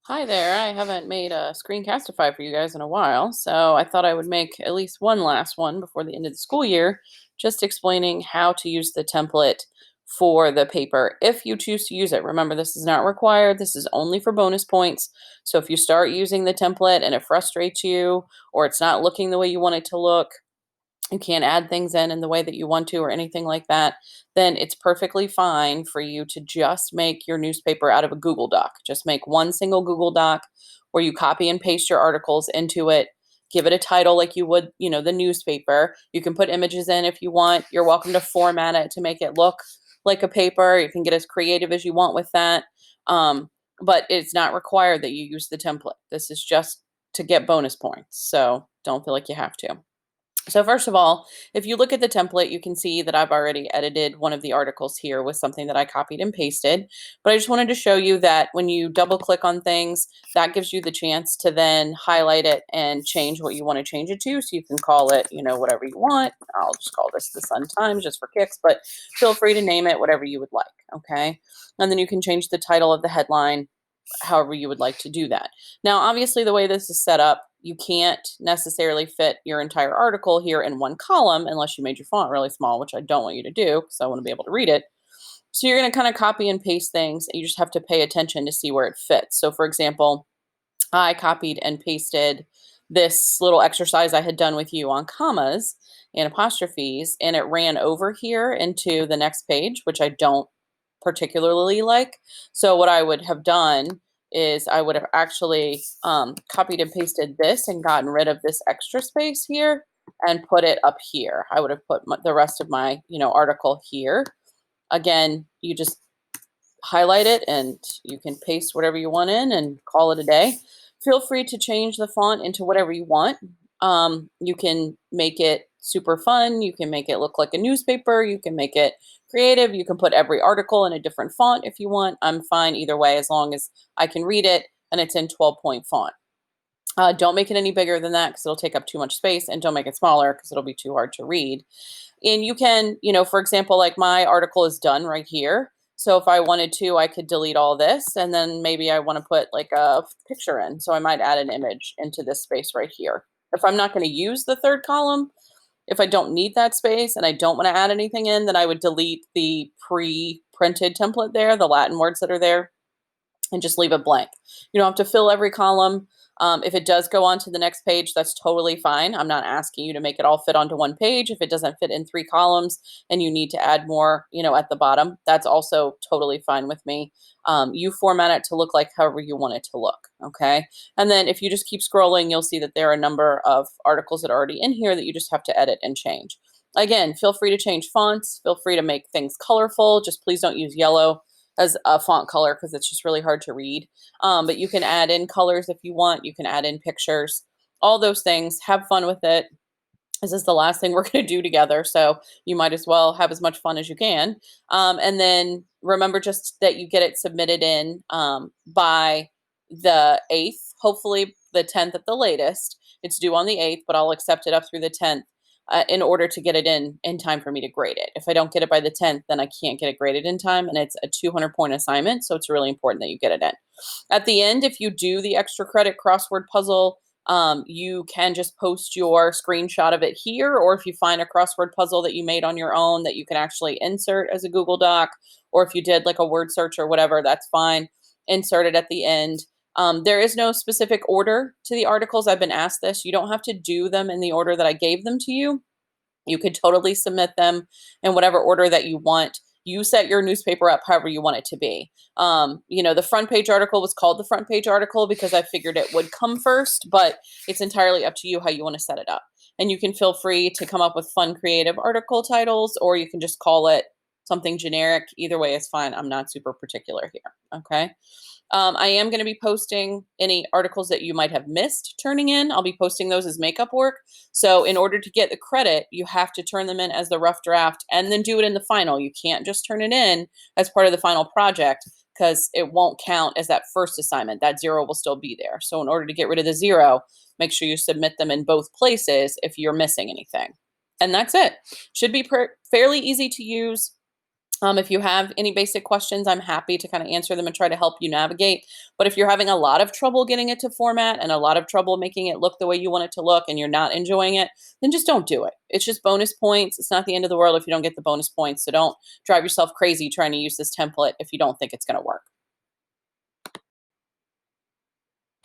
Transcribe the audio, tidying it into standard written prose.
Hi there. I haven't made a screencastify for you guys in a while, so I thought I would make at least one last one before the end of the school year, just explaining how to use the template for the paper if you choose to use it. Remember, this is not required. This is only for bonus points. So if you start using the template and it frustrates you or it's not looking the way you want it to look, you can't add things in the way that you want to or anything like that, then it's perfectly fine for you to just make your newspaper out of a Google Doc. Just make one single Google Doc where you copy and paste your articles into it. Give it a title like you would, the newspaper. You can put images in if you want. You're welcome to format it to make it look like a paper. You can get as creative as you want with that. Um, but it's not required that you use the template. This is just to get bonus points. So don't feel like you have to. So first of all, if you look at the template, you can see that I've already edited one of the articles here with something that I copied and pasted. But I just wanted to show you that when you double click on things, that gives you the chance to then highlight it and change what you want to change it to. So you can call it, whatever you want. I'll just call this the Sun Times just for kicks, but feel free to name it whatever you would like. Okay. And then you can change the title of the headline however you would like to do that. Now, obviously, the way this is set up, you can't necessarily fit your entire article here in one column unless you made your font really small, which I don't want you to do because I want to be able to read it. So you're going to kind of copy and paste things. And you just have to pay attention to see where it fits. So, for example, I copied and pasted this little exercise I had done with you on commas and apostrophes, and it ran over here into the next page, which I don't particularly like. So what I would have done is I would have actually copied and pasted this and gotten rid of this extra space here and put it up here. I would have put the rest of my, article here. Again, you just highlight it and you can paste whatever you want in and call it a day. Feel free to change the font into whatever you want. You can make it super fun. You can make it look like a newspaper. You can make it creative. You can put every article in a different font if you want. I'm fine either way as long as I can read it and it's in 12-point font. Don't make it any bigger than that because it'll take up too much space, and don't make it smaller because it'll be too hard to read. And you can, for example, like my article is done right here. So if I wanted to, I could delete all this and then maybe I want to put like a picture in. So I might add an image into this space right here. If I'm not going to use the third column, if I don't need that space and I don't want to add anything in, then I would delete the pre-printed template there, the Latin words that are there, and just leave it blank. You don't have to fill every column. If it does go on to the next page, that's totally fine. I'm not asking you to make it all fit onto one page. If it doesn't fit in 3 columns and you need to add more, at the bottom, that's also totally fine with me. You format it to look like however you want it to look, okay? And then if you just keep scrolling, you'll see that there are a number of articles that are already in here that you just have to edit and change. Again, feel free to change fonts. Feel free to make things colorful. Just please don't use yellow as a font color because it's just really hard to read. But you can add in colors if you want. You can add in pictures, all those things. Have fun with it. This is the last thing we're going to do together, so you might as well have as much fun as you can. And then remember just that you get it submitted in by the 8th, hopefully the 10th at the latest. It's due on the 8th, but I'll accept it up through the 10th in order to get it in time for me to grade it. If I don't get it by the 10th, then I can't get it graded in time, and it's a 200-point assignment, so it's really important that you get it in. At the end, if you do the extra credit crossword puzzle, you can just post your screenshot of it here, or if you find a crossword puzzle that you made on your own that you can actually insert as a Google Doc, or if you did like a word search or whatever, that's fine. Insert it at the end. There is no specific order to the articles. I've been asked this. You don't have to do them in the order that I gave them to you. You could totally submit them in whatever order that you want. You set your newspaper up however you want it to be. The front page article was called the front page article because I figured it would come first, but it's entirely up to you how you want to set it up. And you can feel free to come up with fun, creative article titles, or you can just call it something generic. Either way is fine. I'm not super particular here. Okay. I am going to be posting any articles that you might have missed turning in. I'll be posting those as makeup work. So in order to get the credit, you have to turn them in as the rough draft and then do it in the final. You can't just turn it in as part of the final project because it won't count as that first assignment. That 0 will still be there. So in order to get rid of the 0, make sure you submit them in both places if you're missing anything. And that's it. Should be fairly easy to use. If you have any basic questions, I'm happy to kind of answer them and try to help you navigate. But if you're having a lot of trouble getting it to format and a lot of trouble making it look the way you want it to look and you're not enjoying it, then just don't do it. It's just bonus points. It's not the end of the world if you don't get the bonus points. So don't drive yourself crazy trying to use this template if you don't think it's going to work.